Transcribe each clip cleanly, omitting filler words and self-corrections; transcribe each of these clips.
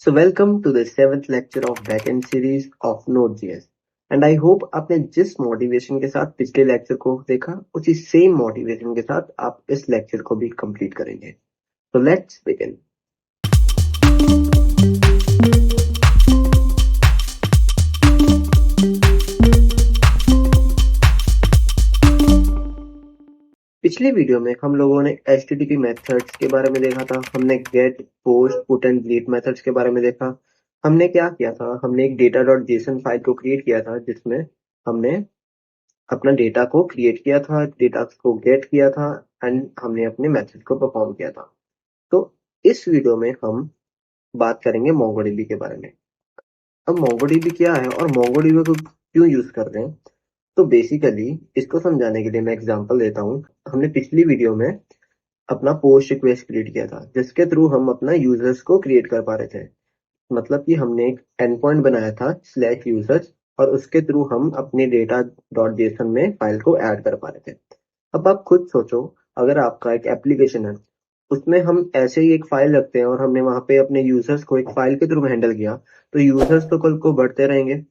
So welcome to the 7th lecture of backend series of Node.js and I hope आपने जिस motivation के साथ पिछले लेक्चर को देखा उसी सेम मोटिवेशन के साथ आप इस लेक्चर को भी कंप्लीट करेंगे. So let's begin. पिछले वीडियो में हम लोगों ने HTTP मेथड्स के बारे में देखा था. हमने get, post, put and delete methods के बारे में देखा. हमने क्या किया था, हमने एक data.json फाइल को क्रिएट किया था जिसमें हमने अपना डेटा को क्रिएट किया था, डेटा को गेट किया था एंड हमने अपने मेथड को परफॉर्म किया था. तो इस वीडियो में हम बात करेंगे MongoDB के बारे में. अब MongoDB क्या है और MongoDB को क्यों यूज कर रहे हैं, तो बेसिकली इसको समझाने के लिए मैं एग्जांपल देता हूँ. हमने पिछली वीडियो में अपना पोस्ट रिक्वेस्ट क्रिएट किया था जिसके थ्रू हम अपना यूजर्स को क्रिएट कर पा रहे थे. मतलब कि हमने एक एंड पॉइंट बनाया था /users और उसके थ्रू हम अपने data.json में फाइल को ऐड कर पा रहे थे. अब आप खुद सोचो, अगर आपका एक एप्लीकेशन है उसमें हम ऐसे ही एक फाइल रखते हैं और हमने वहां पे अपने यूजर्स को एक फाइल के थ्रू हैंडल किया, तो यूजर्स तो कल को बढ़ते रहेंगे.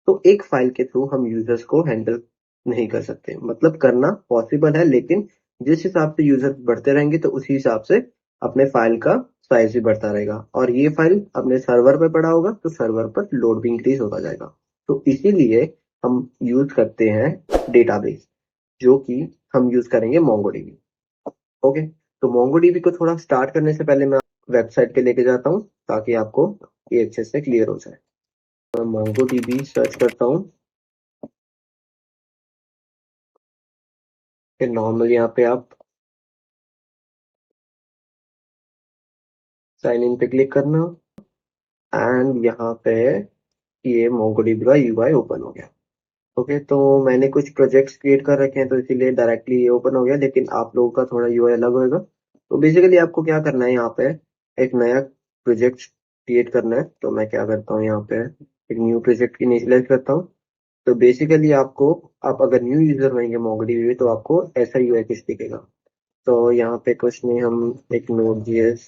तो एक फाइल के थ्रू हम यूजर्स को हैंडल नहीं कर सकते. मतलब करना पॉसिबल है, लेकिन जिस हिसाब से यूजर्स बढ़ते रहेंगे तो उसी हिसाब से अपने फाइल का साइज भी बढ़ता रहेगा और ये फाइल अपने सर्वर पे पड़ा होगा तो सर्वर पर लोड भी इंक्रीज होता जाएगा. तो इसीलिए हम यूज करते हैं डेटाबेस, जो कि हम यूज करेंगे MongoDB. ओके, तो MongoDB को थोड़ा स्टार्ट करने से पहले मैं वेबसाइट पे लेके जाता हूँ ताकि आपको ये अच्छे से क्लियर हो जाए. मैं MongoDB सर्च करता हूँ. फिर नॉर्मल यहाँ पे आप साइन इन पे क्लिक करना एंड यहाँ पे ये MongoDB का UI ओपन हो गया. ओके, तो मैंने कुछ प्रोजेक्ट्स क्रिएट कर रखे हैं तो इसीलिए डायरेक्टली ये ओपन हो गया, लेकिन आप लोगों का थोड़ा UI अलग होगा. तो बेसिकली आपको क्या करना है, यहाँ पे एक नया प्रोजेक्ट क्रिएट करना है. तो मैं क्या करता हूँ, यहाँ पे एक न्यू प्रोजेक्ट इनिशियलाइज करता हूँ. तो बेसिकली आपको, आप अगर न्यू यूजर रहेंगे MongoDB में तो आपको ऐसा UI कुछ दिखेगा. तो यहाँ पे कुछ नहीं, हम एक Node.js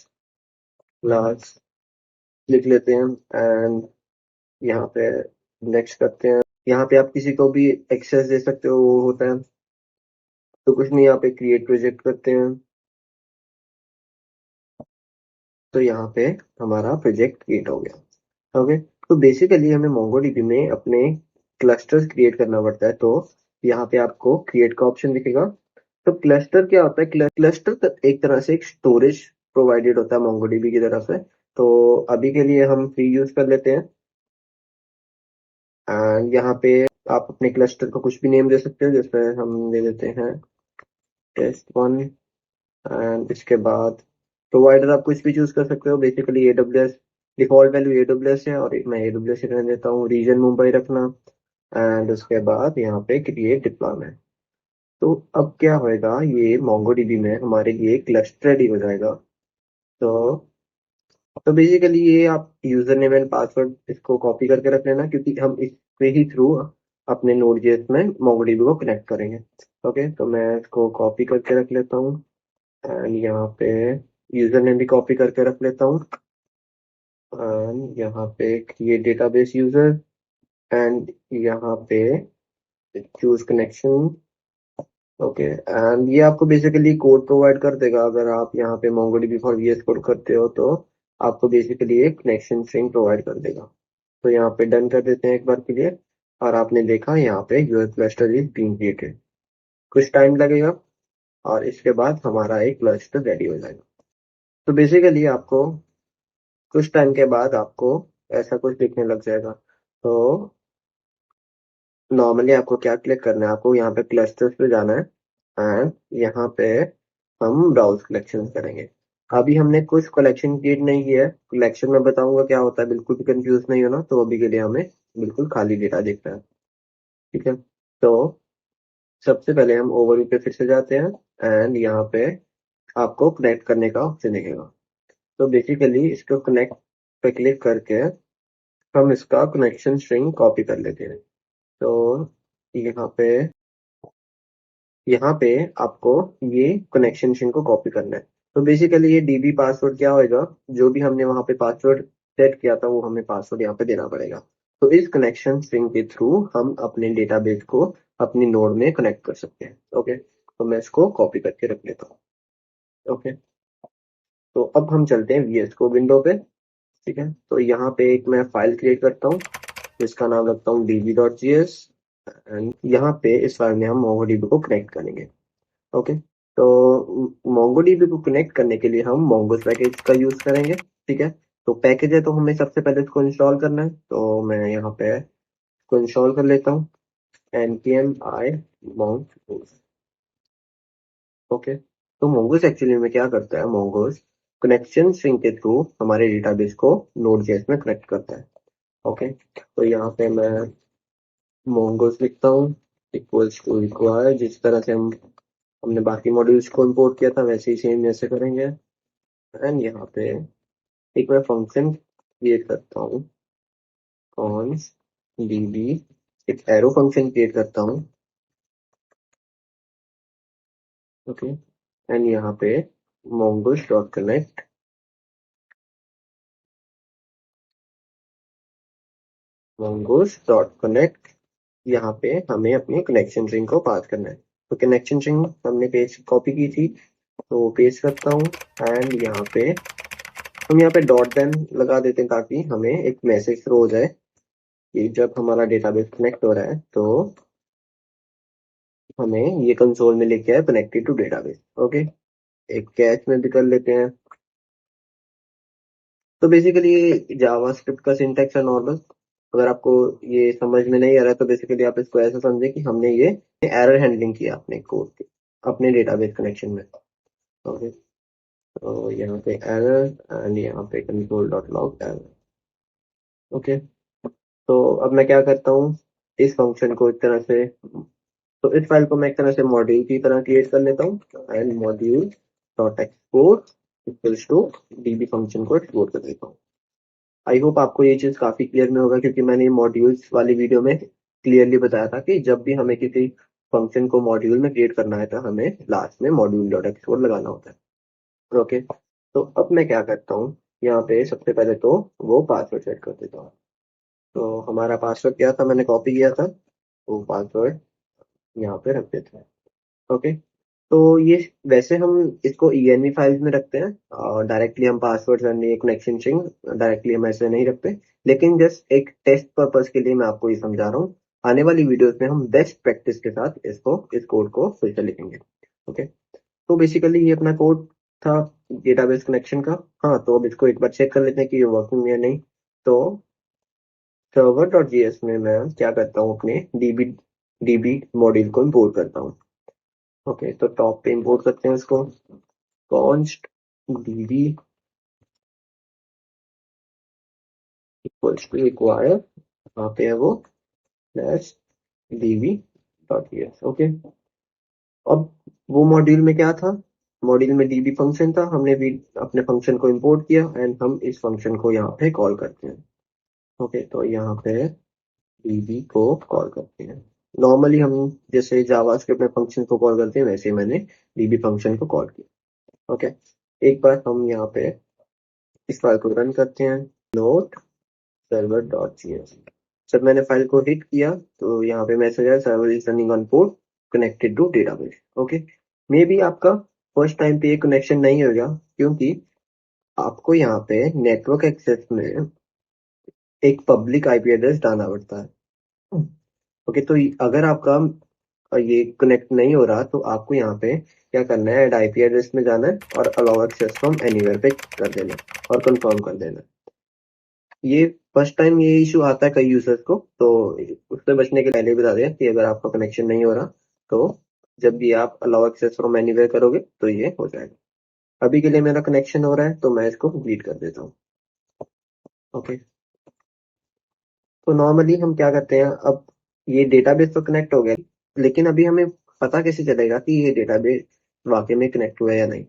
क्लास लिख लेते हैं एंड यहाँ पे नेक्स्ट करते हैं. यहाँ पे आप किसी को भी एक्सेस दे सकते हो, वो होता है. तो कुछ नहीं, यहाँ पे क्रिएट प्रोजेक्ट करते हैं. तो यहाँ पे हमारा प्रोजेक्ट क्रिएट हो गया. ओके, तो बेसिकली हमें MongoDB में अपने क्लस्टर्स क्रिएट करना पड़ता है. तो यहाँ पे आपको क्रिएट का ऑप्शन दिखेगा. तो क्लस्टर क्या होता है, क्लस्टर एक तरह से एक स्टोरेज प्रोवाइडेड होता है MongoDB की तरफ से. तो अभी के लिए हम फ्री यूज कर लेते हैं एंड यहाँ पे आप अपने क्लस्टर को कुछ भी नेम दे सकते हो. जैसे हम दे देते हैं test1 एंड इसके बाद प्रोवाइडर आप कुछ भी चूज कर सकते हो. Basically AWS default value AWS है और मैं AWS ही रहने देता हूँ. रीजन मुंबई रखना एंड उसके बाद यहाँ पे क्रिएट डिप्लॉयमेंट. तो अब क्या होएगा, ये MongoDB में हमारे लिए क्लस्टर रेडी हो जाएगा. तो बेसिकली ये आप यूजर नेम एंड पासवर्ड इसको कॉपी करके रख लेना, क्योंकि हम इसके ही थ्रू अपने Node.js में MongoDB को कनेक्ट करेंगे. ओके, तो मैं इसको कॉपी करके रख लेता हूँ एंड यहाँ पे यूजर नेम भी कॉपी करके रख लेता हूँ एंड यहाँ पे क्रिएट डेटाबेस यूजर एंड यहाँ पे चूज कनेक्शन. ओके, एंड ये आपको बेसिकली कोड प्रोवाइड कर देगा. अगर आप यहाँ पे MongoDB फॉर VS कोड करते हो तो आपको बेसिकली एक कनेक्शन स्ट्रिंग प्रोवाइड कर देगा. तो यहाँ पे डन कर देते हैं एक बार के लिए और आपने देखा यहाँ पे your cluster is being created. कुछ टाइम लगेगा और इसके बाद हमारा एक क्लस्टर रेडी हो जाएगा. तो बेसिकली आपको कुछ टाइम के बाद आपको ऐसा कुछ दिखने लग जाएगा. तो नॉर्मली आपको क्या क्लिक करना है, आपको यहाँ पे क्लस्टर्स पे जाना है एंड यहाँ पे हम ब्राउज कलेक्शन करेंगे. अभी हमने कुछ कलेक्शन क्रिएट नहीं किया है. कलेक्शन में बताऊंगा क्या होता है, बिल्कुल भी कंफ्यूज नहीं होना. तो अभी के लिए हमें बिल्कुल खाली डेटा दिख रहा है. ठीक है, तो सबसे पहले हम ओवरव्यू पे फिर से जाते हैं एंड यहाँ पे आपको कनेक्ट करने का ऑप्शन दिखेगा. तो बेसिकली इसको कनेक्ट पे क्लिक करके हम इसका कनेक्शन स्ट्रिंग कॉपी कर लेते हैं. तो यहाँ पे आपको ये कनेक्शन स्ट्रिंग को कॉपी करना है. तो बेसिकली ये DB पासवर्ड क्या होएगा, जो भी हमने वहां पे पासवर्ड सेट किया था वो हमें पासवर्ड यहाँ पे देना पड़ेगा। तो इस कनेक्शन स्ट्रिंग के थ्रू हम अपने डेटाबेस को अपनी नोड में कनेक्ट कर सकते हैं। ओके, तो मैं इसको कॉपी करके रख लेता हूँ। ओके, तो अब हम चलते हैं वीएस को विंडो पे। ठीक है, तो यहाँ पे एक मैं फाइल क्रिएट करता हूँ जिसका नाम रखता हूँ db.js एंड यहाँ पे इस फाइल में हम MongoDB को कनेक्ट करेंगे। ओके, तो MongoDB को कनेक्ट करने के लिए हम Mongoose पैकेज का यूज करेंगे। ठीक है, तो पैकेज है तो हमें सबसे पहले इसको इंस्टॉल करना है, तो मैं यहाँ पे इसको इंस्टॉल कर लेता हूँ npm i mongoose। ओके, तो Mongoose एक्चुअली में क्या करता है, Mongoose कनेक्शन स्ट्रिंग के थ्रू हमारे डेटाबेस को Node.js में कनेक्ट करता है। ओके, तो यहाँ पे मैं Mongoose लिखता हूँ इक्वल्स टू रिक्वायर, जिस तरह से हमने बाकी मॉड्यूल्स को इंपोर्ट किया था वैसे ही सेम ऐसे करेंगे। एंड यहाँ पे एक मैं फंक्शन क्रिएट करता हूँ कॉन्स db, एक एरो फंक्शन क्रिएट करता हूँ। ओके, एंड यहाँ पे mongoose dot connect, mongoose dot connect, यहाँ पे हमें अपनी कनेक्शन स्ट्रिंग को पास करना है। तो कनेक्शन स्ट्रिंग हमने पेज कॉपी की थी, तो पेस्ट करता हूँ एंड यहाँ पे हम यहाँ पे डॉट देन लगा देते हैं ताकि हमें एक मैसेज थ्रो हो जाए कि जब हमारा डेटाबेस कनेक्ट हो रहा है तो हमें ये कंसोल में लिख के आए कनेक्टेड टू डेटाबेस। ओके, एक कैच में भी कर लेते हैं। तो बेसिकली जावास्क्रिप्ट का सिंटैक्स है नॉर्मल। अगर आपको ये समझ में नहीं आ रहा है तो बेसिकली आप इसको ऐसा समझे कि हमने ये एरर हैंडलिंग किया अपने कोड के अपने डेटाबेस कनेक्शन में। ओके, तो यहाँ पे एरर एंड यहाँ पे console dot log error. Okay, तो अब मैं क्या करता हूँ, इस फंक्शन को एक तरह से, तो इस फाइल को मैं एक तरह से मॉड्यूल की तरह क्रिएट कर लेता हूँ and module dot export equals to db function को एक्सपोर्ट कर देता हूँ। आई होप आपको ये चीज काफी क्लियर में होगा क्योंकि मैंने मॉड्यूल्स वाली वीडियो में क्लियरली बताया था कि जब भी हमें किसी फंक्शन को मॉड्यूल में क्रिएट करना है तो हमें लास्ट में मॉड्यूल डॉट एक्सपोर्ट लगाना होता है। ओके, तो अब मैं क्या करता हूँ, यहाँ पे सबसे पहले तो वो पासवर्ड सेट कर देता हूँ। तो हमारा पासवर्ड क्या था, मैंने कॉपी किया था, वो पासवर्ड यहाँ पे रख देते हैं। ओके, तो ये वैसे हम इसको env फाइल्स में रखते हैं और डायरेक्टली हम पासवर्ड एंड ये कनेक्शन स्ट्रिंग डायरेक्टली हम ऐसे नहीं रखते, लेकिन जस्ट एक टेस्ट पर्पस के लिए मैं आपको ये समझा रहा हूँ। आने वाली वीडियोस में हम बेस्ट प्रैक्टिस के साथ इस कोड को फिर से लिखेंगे। ओके, तो बेसिकली ये अपना कोड था डेटाबेस कनेक्शन का। हाँ, तो अब इसको एक बार चेक कर लेते हैं कि ये वर्किंग है या नहीं। तो server.js में मैं क्या करता हूँ, अपने db मॉड्यूल को इंपोर्ट करता हूँ। ओके, तो टॉप पे इंपोर्ट करते हैं इसको const db equals to require, वहाँ पे है वो स्लैश db.js। ओके, अब वो मॉड्यूल में क्या था, मॉड्यूल में db फंक्शन था, हमने भी अपने फंक्शन को इंपोर्ट किया एंड हम इस फंक्शन को यहाँ पे कॉल करते हैं। ओके, तो यहाँ पे db को कॉल करते हैं। नॉर्मली हम जैसे जावास्क्रिप्ट में फंक्शन को कॉल करते हैं वैसे ही मैंने db फंक्शन को कॉल किया। ओके, एक बार हम यहाँ पे इस फाइल को रन करते हैं, नोट server.js। जब मैंने फाइल को हिट किया तो यहाँ पे मैसेज आया server is running on port connected to database. Okay, maybe आपका फर्स्ट टाइम पे ये कनेक्शन नहीं होगा क्योंकि आपको यहाँ पे नेटवर्क एक्सेस में एक पब्लिक आईपी एड्रेस डालना पड़ता है। ओके, तो अगर आपका ये कनेक्ट नहीं हो रहा तो आपको यहाँ पे क्या करना है, ऐड आईपी एड्रेस में जाना है और अलाउ एक्सेस फ्रॉम एनीवेयर पे कर देना और कंफर्म कर देना। ये फर्स्ट टाइम ये इशू आता है कई यूजर्स को, तो उससे बचने के लिए पहले ही बता दें कि अगर आपका कनेक्शन नहीं हो रहा तो जब भी आप अलाउ एक्सेस फ्रॉम एनीवेयर करोगे तो ये हो जाएगा। अभी के लिए मेरा कनेक्शन हो रहा है तो मैं इसको डिलीट कर देता हूँ। ओके, तो नॉर्मली हम क्या करते हैं, अब ये डेटाबेस तो कनेक्ट हो गया, लेकिन अभी हमें पता कैसे चलेगा कि ये डेटाबेस वाकई में कनेक्ट हुआ है या नहीं।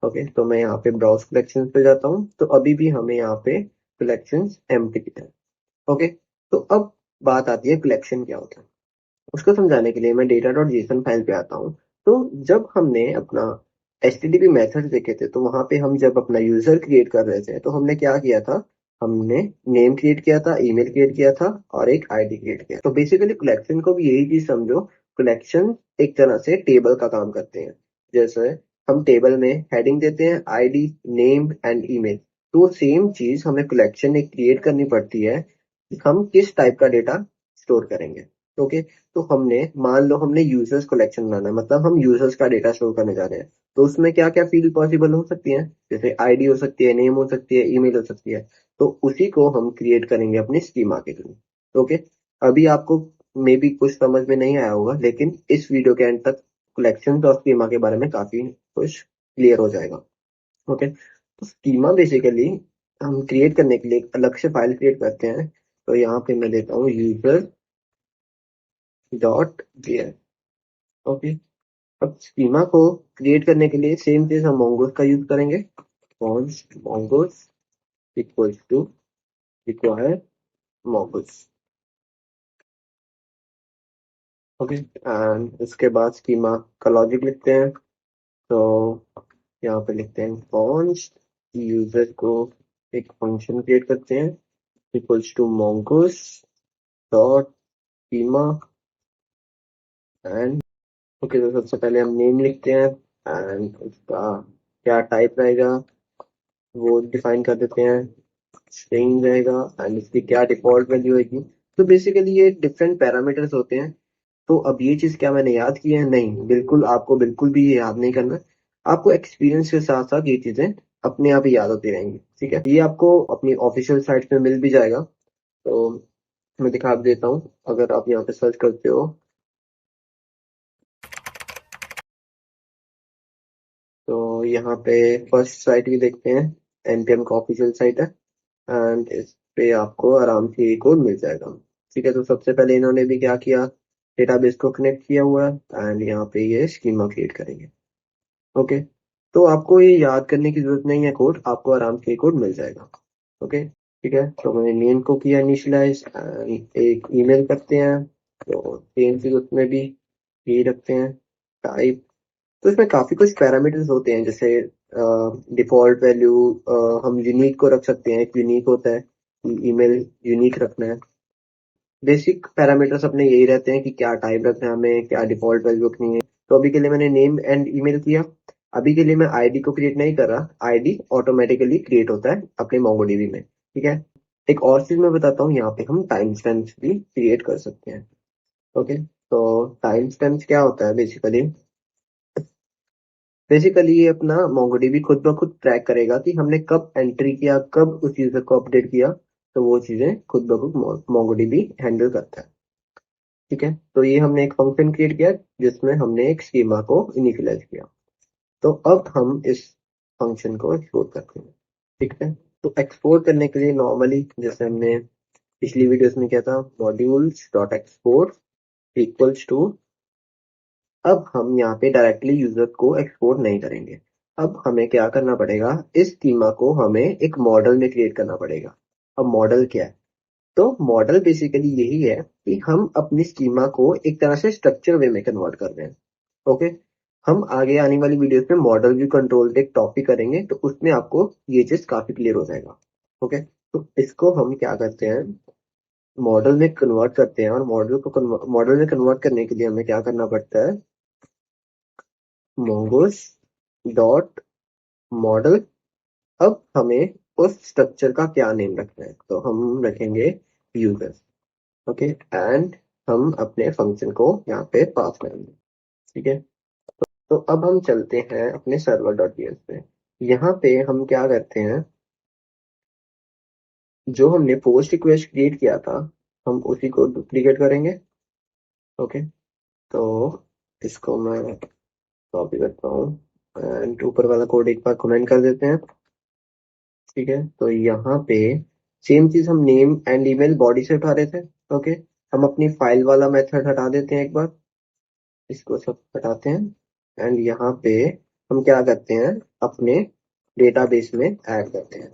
ओके, तो मैं यहाँ पे ब्राउज कलेक्शन पे जाता हूँ, तो अभी भी हमें यहाँ पे कलेक्शन एम्प्टी दिखा है। ओके, तो अब बात आती है कलेक्शन क्या होता है, उसको समझाने के लिए मैं data.json फाइल पे आता हूँ। तो जब हमने अपना HTTP मेथड देखे थे तो वहां पे हम जब अपना यूजर क्रिएट कर रहे थे तो हमने क्या किया था, हमने नेम क्रिएट किया था, ईमेल क्रिएट किया था और एक आईडी क्रिएट किया। तो बेसिकली कलेक्शन को भी यही चीज समझो, कलेक्शन एक तरह से टेबल का काम करते हैं। जैसे हम टेबल में हेडिंग देते हैं आईडी, नेम एंड ईमेल, तो सेम चीज हमें कलेक्शन एक क्रिएट करनी पड़ती है कि हम किस टाइप का डेटा स्टोर करेंगे। ओके, तो मान लो हमने यूजर्स कलेक्शन बनाना है, मतलब हम यूजर्स का डेटा स्टोर करने जा रहे हैं, तो उसमें क्या क्या फील्ड पॉसिबल हो सकती है, जैसे आईडी हो सकती है, नेम हो सकती है, ईमेल हो सकती है। तो उसी को हम क्रिएट करेंगे अपने स्कीमा के थ्रू। ओके, अभी आपको मे बी कुछ समझ में नहीं आया होगा, लेकिन इस वीडियो के एंड तक कलेक्शन और स्कीमा के बारे में काफी कुछ क्लियर हो जाएगा। ओके, तो स्कीमा बेसिकली हम क्रिएट करने के लिए एक अलग से फाइल क्रिएट करते हैं। तो यहाँ पे मैं देता हूँ यूजर डॉट जेएस। ओके, अब स्कीमा को क्रिएट करने के लिए सेम चीज हम मोंगोस का यूज करेंगे। Const mongoose equals to require mongoose. Okay, and इसके बाद स्कीमा का लॉजिक लिखते हैं। तो यहाँ पे लिखते हैं कॉन्स्ट यूजर को एक फंक्शन क्रिएट करते हैं equals to mongoose dot schema and. Okay, तो सबसे पहले हम नेम लिखते हैं एंड उसका क्या टाइप रहेगा वो डिफाइन कर देते हैं, स्ट्रिंग रहेगा एंड इसकी क्या डिफॉल्ट वैल्यू होगी। तो बेसिकली ये डिफरेंट पैरामीटर्स होते हैं। तो अब ये चीज क्या मैंने याद की है? नहीं, बिल्कुल आपको बिल्कुल भी ये याद नहीं करना। आपको एक्सपीरियंस के साथ साथ ये चीजें अपने आप ही याद होती रहेंगी। ठीक है, ये आपको अपनी ऑफिशियल साइट पे मिल भी जाएगा। तो मैं दिखा भी देता हूँ, अगर आप यहाँ पे सर्च करते हो तो यहाँ पे फर्स्ट साइट भी देखते हैं, एनपीएम का ऑफिशियल साइट है एंड इस पे आपको आराम से ये कोड मिल जाएगा। ठीक है, तो सबसे पहले इन्होंने भी क्या किया, डेटाबेस को कनेक्ट किया हुआ है एंड यहाँ पे ये स्कीमा क्रिएट करेंगे। ओके, तो आपको ये याद करने की जरूरत नहीं है कोड, आपको आराम से ये कोड मिल जाएगा। ओके, ठीक है, तो मैंने नेम को किया इनिशियलाइज एंड एक ईमेल करते हैं, तो सेम चीज उसमें भी यही रखते हैं, टाइप। तो इसमें काफी कुछ पैरामीटर्स होते हैं, जैसे डिफॉल्ट वैल्यू हम यूनिक को रख सकते हैं, एक यूनिक होता है, ईमेल यूनिक रखना है। बेसिक पैरामीटर्स अपने यही रहते हैं कि क्या टाइप रखना है हमें, क्या डिफॉल्ट वैल्यू रखनी है। तो अभी के लिए मैंने नेम एंड ईमेल किया। अभी के लिए मैं आईडी को क्रिएट नहीं कर रहा, आईडी ऑटोमेटिकली क्रिएट होता है अपने मोंगोडीबी में। ठीक है, एक और चीज मैं बताता हूँ, यहाँ पे हम टाइम स्टैम्प्स भी क्रिएट कर सकते हैं। ओके, तो टाइम स्टैम्प्स क्या होता है बेसिकली, ये अपना MongoDB खुद ब खुद ट्रैक करेगा कि हमने कब एंट्री किया, कब उस यूजर को अपडेट किया। तो वो चीजें खुद ब खुद MongoDB हैंडल करता है। ठीक है, तो ये हमने एक फंक्शन क्रिएट किया जिसमें हमने एक स्कीमा को इनिशियलाइज किया। तो अब हम इस फंक्शन को एक्सपोर्ट करते हैं। ठीक है, तो एक्सपोर्ट करने के लिए नॉर्मली जैसे हमने पिछली वीडियोस में किया था, modules dot export equals to. अब हम यहाँ पे डायरेक्टली यूजर को एक्सपोर्ट नहीं करेंगे। अब हमें क्या करना पड़ेगा, इस स्कीमा को हमें एक मॉडल में क्रिएट करना पड़ेगा। अब मॉडल क्या है? तो मॉडल बेसिकली यही है कि हम अपनी स्कीमा को एक तरह से स्ट्रक्चर वे में कन्वर्ट कर रहे हैं। ओके, हम आगे आने वाली वीडियोस में मॉडल व्यू कंट्रोल पे एक टॉपिक करेंगे, तो उसमें आपको ये चीज काफी क्लियर हो जाएगा। ओके, तो इसको हम क्या करते हैं, मॉडल में कन्वर्ट करते हैं, और मॉडल में कन्वर्ट करने के लिए हमें क्या करना पड़ता है, mongoose डॉट मॉडल। अब हमें उस स्ट्रक्चर का क्या नेम रखना है, तो हम रखेंगे यूजर। ओके, एंड हम अपने फंक्शन को यहाँ पे पास करेंगे। ठीक है, तो अब हम चलते हैं अपने सर्वर डॉट पीएल पे। यहाँ पे हम क्या करते हैं, जो हमने पोस्ट रिक्वेस्ट क्रिएट किया था हम उसी को डुप्लीकेट करेंगे। ओके, तो इसको मैं कॉपी करता हूँ एंड ऊपर वाला कोड एक बार कमेंट कर देते हैं। ठीक है, तो यहाँ पे सेम चीज हम नेम एंड ईमेल बॉडी से उठा रहे थे। ओके, हम अपनी फाइल वाला मेथड हटा देते हैं, एक बार इसको सब हटाते हैं एंड यहाँ पे हम क्या करते हैं, अपने डेटाबेस में ऐड करते हैं।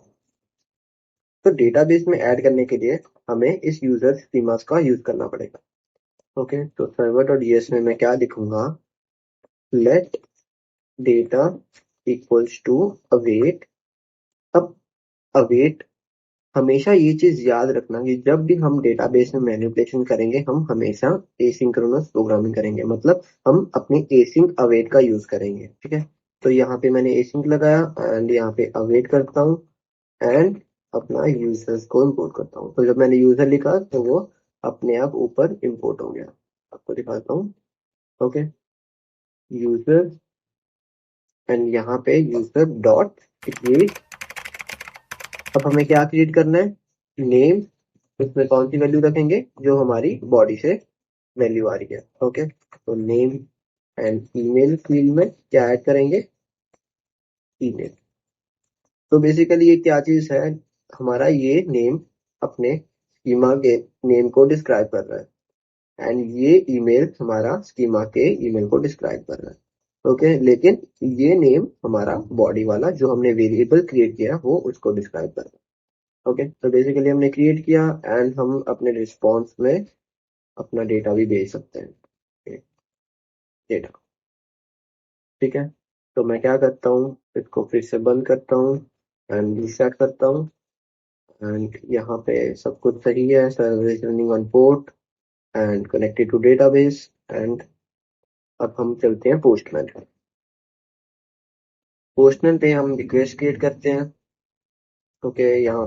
तो डेटाबेस में ऐड करने के लिए हमें इस यूजर स्कीमास का यूज करना पड़ेगा। ओके, तो सर्वर डॉट जेएस में मैं क्या लिखूंगा, let data equals to await. अब अवेट हमेशा ये चीज याद रखना कि जब भी हम डेटाबेस में मैनिपुलेशन करेंगे हम हमेशा एसिंक्रोनस प्रोग्रामिंग करेंगे, मतलब हम अपने एसिंक अवेट का यूज करेंगे। ठीक है, तो यहाँ पे मैंने एसिंक लगाया एंड यहाँ पे अवेट करता हूँ एंड अपना यूजर्स को इंपोर्ट करता हूँ। तो जब मैंने यूजर लिखा तो वो अपने आप ऊपर इंपोर्ट हो गया। आपको दिखाता हूँ। ओके, यूजर एंड यहाँ पे यूजर डॉट क्रिएट। अब हमें क्या क्रिएट करना है, नेम। इसमें कौन सी वैल्यू रखेंगे, जो हमारी बॉडी से वैल्यू आ रही है। ओके, तो नेम एंड ईमेल फील्ड में क्या ऐड करेंगे, ईमेल। तो बेसिकली ये क्या चीज है, हमारा ये नेम अपने स्कीमा के नेम को डिस्क्राइब कर रहा है एंड ये ईमेल हमारा स्कीमा के ईमेल को डिस्क्राइब कर रहा है। ओके, लेकिन ये नेम हमारा बॉडी वाला जो हमने वेरिएबल क्रिएट किया वो उसको डिस्क्राइब कर रहा है। ओके, तो बेसिकली हमने क्रिएट किया एंड हम अपने रिस्पॉन्स में अपना डेटा भी भेज सकते हैं, डेटा। ठीक है, तो मैं क्या करता हूँ, इसको फिर से बंद करता हूँ एंड रीसेट करता हूँ एंड यहाँ पे सब कुछ सही है। Server is running on port and connected to database and अब हम चलते हैं पोस्टमैन। पोस्टमैन पे हम रिक्वेस्ट क्रिएट करते हैं। ओके, यहाँ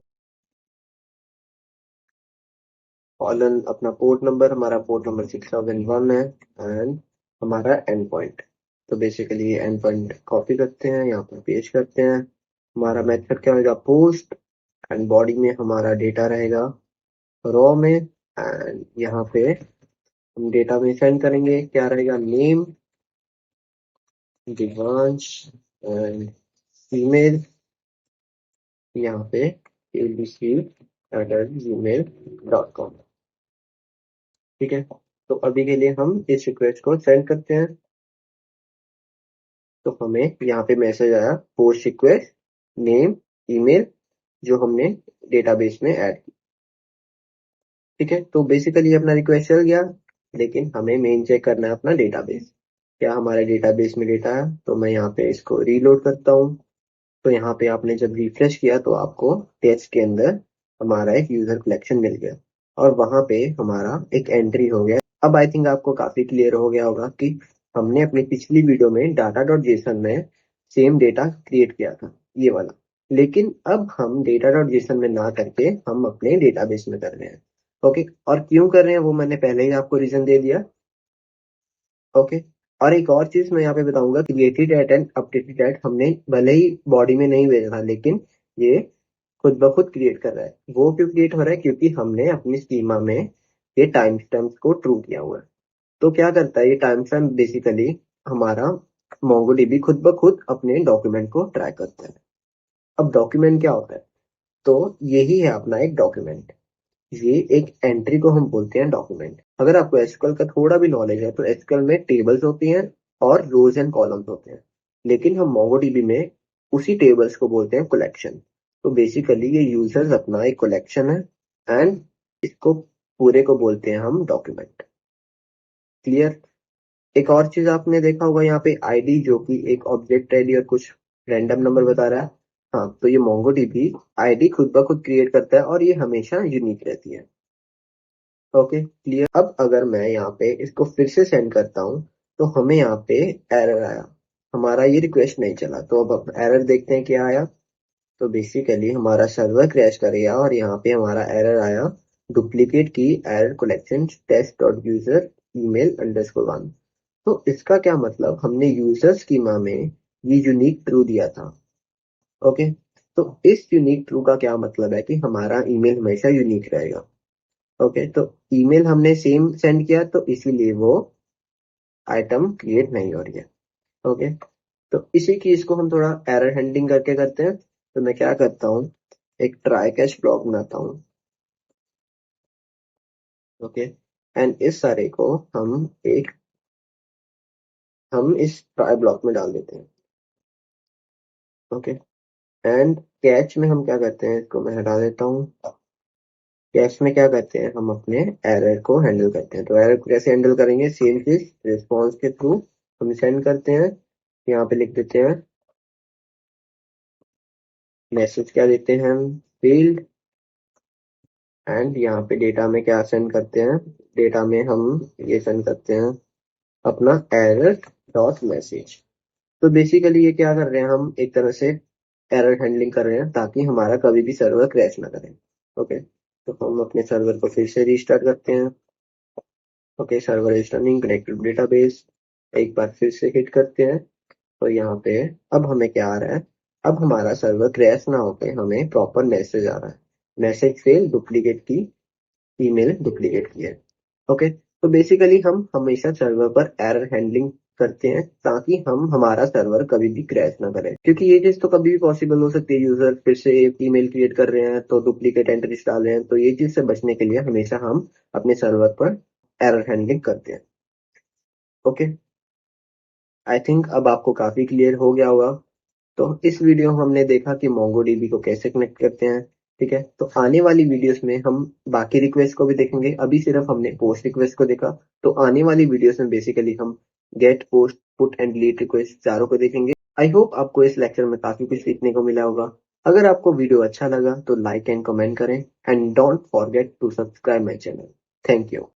कॉलन अपना पोर्ट नंबर, हमारा पोर्ट नंबर 6001 है एंड हमारा एंड पॉइंट। तो बेसिकली ये एंड पॉइंट कॉपी करते हैं, यहाँ पर पेस्ट करते हैं। हमारा मेथड क्या होगा, पोस्ट एंड बॉडी में हमारा डेटा रहेगा रॉ में एंड यहाँ पे हम डेटा में सेंड करेंगे, क्या रहेगा, नेम, दिवांश एंड ईमेल, यहाँ पे abc@gmail.com। ठीक है, तो अभी के लिए हम इस रिक्वेस्ट को सेंड करते हैं। तो हमें यहाँ पे मैसेज आया, पोस्ट रिक्वेस्ट नेम ईमेल, जो हमने डेटाबेस में ऐड की। ठीक है, तो बेसिकली अपना रिक्वेस्ट चल गया, लेकिन हमें मेन चेक करना है अपना डेटाबेस, क्या हमारे डेटाबेस में डेटा है। तो मैं यहाँ पे इसको रीलोड करता हूँ। तो यहाँ पे आपने जब रिफ्रेश किया तो आपको टेक्स्ट के अंदर हमारा एक यूजर कलेक्शन मिल गया और वहां पे हमारा एक एंट्री हो गया। अब आई थिंक आपको काफी क्लियर हो गया होगा कि हमने अपनी पिछली वीडियो में डाटा डॉट जेसन में सेम डेटा क्रिएट किया था, ये वाला। लेकिन अब हम डेटा डॉट जेसन में ना करके हम अपने डेटाबेस में कर रहे हैं। ओके, और क्यों कर रहे हैं वो मैंने पहले ही आपको रीजन दे दिया। ओके, और एक और चीज मैं यहाँ पे बताऊंगा, created at and updated at हमने भले ही बॉडी में नहीं भेजा था, लेकिन ये खुद ब खुद क्रिएट कर रहा है। वो क्यों क्रिएट हो रहा है, क्योंकि हमने अपनी स्कीमा में ये टाइम स्टैम्प को ट्रू किया हुआ है। तो क्या करता है ये टाइम स्टैम्प, बेसिकली हमारा मोंगोडीबी खुद ब खुद अपने डॉक्यूमेंट को ट्रैक करता है। अब डॉक्यूमेंट क्या होता है, तो यही है अपना एक डॉक्यूमेंट। ये एक एंट्री को हम बोलते हैं डॉक्यूमेंट। अगर आपको एसक्यूएल का थोड़ा भी नॉलेज है तो एसक्यूएल में टेबल्स होती हैं और रोज एंड कॉलम्स होते हैं, लेकिन हम मोंगोडीबी में उसी टेबल्स को बोलते हैं कलेक्शन। तो बेसिकली ये यूजर्स अपना एक कलेक्शन है एंड इसको पूरे को बोलते हैं हम डॉक्यूमेंट। क्लियर। एक और चीज आपने देखा होगा यहाँ पे आईडी, जो कि एक ऑब्जेक्ट आईडी और कुछ रैंडम नंबर बता रहा है। हाँ, तो ये मोंगोडीबी आईडी खुद ब खुद क्रिएट करता है और ये हमेशा यूनिक रहती है। Okay, clear. अब अगर मैं यहाँ पे इसको फिर से सेंड करता हूँ तो हमें यहाँ पे एरर आया, हमारा ये रिक्वेस्ट नहीं चला। तो अब एरर देखते हैं क्या आया। तो बेसिकली हमारा सर्वर क्रैश करेगा और यहाँ पे हमारा एरर आया, डुप्लीकेट की error collection test dot user email underscore 1। तो इसका क्या मतलब, हमने यूजर स्कीमा में ये यूनिक ट्रू दिया था। ओके, तो इस यूनिक ट्रू का क्या मतलब है कि हमारा ईमेल हमेशा यूनिक रहेगा। ओके, तो ईमेल हमने सेम सेंड किया तो इसीलिए वो आइटम क्रिएट नहीं हो रही है। ओके, तो इसी चीज को हम थोड़ा एरर हैंडलिंग करके करते हैं। तो मैं क्या करता हूँ, एक ट्राई कैच ब्लॉक बनाता हूँ। ओके, एंड इस सारे को हम इस ट्राई ब्लॉक में डाल देते हैं। ओके, एंड कैच में हम क्या करते हैं, इसको मैं हटा देता हूँ। कैच में क्या करते हैं, हम अपने एरर को हैंडल करते हैं। तो एरर को कैसे हैंडल करेंगे, सेम चीज रिस्पॉन्स के थ्रू हम सेंड करते हैं। यहाँ पे लिख देते हैं मैसेज, क्या देते हैं हम, फील्ड एंड यहाँ पे डेटा में क्या सेंड करते हैं, डेटा में हम ये सेंड करते हैं अपना एरर डॉट मैसेज। तो बेसिकली ये क्या कर रहे हैं, हम एक तरह से एरर हैंडलिंग कर रहे हैं ताकि हमारा कभी भी सर्वर क्रैश ना करे। ओके, तो हम अपने सर्वर को फिर से रीस्टार्ट करते हैं। Okay, server is running connected database, एक बार फिर से हिट करते हैं। तो यहाँ पे अब हमें क्या आ रहा है, अब हमारा सर्वर क्रैश ना होके हमें प्रॉपर मैसेज आ रहा है, मैसेज फेल, डुप्लीकेट की, ईमेल डुप्लीकेट की है। ओके, तो बेसिकली हम हमेशा सर्वर पर एरर हैंडलिंग करते हैं ताकि हम हमारा सर्वर कभी भी क्रैश ना करे, क्योंकि ये चीज तो कभी भी पॉसिबल हो सकती है। यूजर फिर से एक ईमेल क्रिएट कर रहे हैं तो डुप्लीकेट एंट्रीज डाल रहे हैं, तो ये चीज से बचने के लिए हमेशा हम अपने सर्वर पर एरर हैंडलिंग करते हैं। ओके, आई थिंक अब आपको काफी क्लियर हो गया होगा। तो इस वीडियो में हमने देखा कि मोंगोडीबी को कैसे कनेक्ट करते हैं। ठीक है, तो आने वाली वीडियोस में हम बाकी रिक्वेस्ट को भी देखेंगे। अभी सिर्फ हमने पोस्ट रिक्वेस्ट को देखा, तो आने वाली वीडियोस में बेसिकली हम get, post, put and delete request चारों को देखेंगे। आई होप आपको इस लेक्चर में काफी कुछ सीखने को मिला होगा। अगर आपको वीडियो अच्छा लगा तो लाइक एंड कमेंट करें, and don't forget to subscribe my channel. Thank you.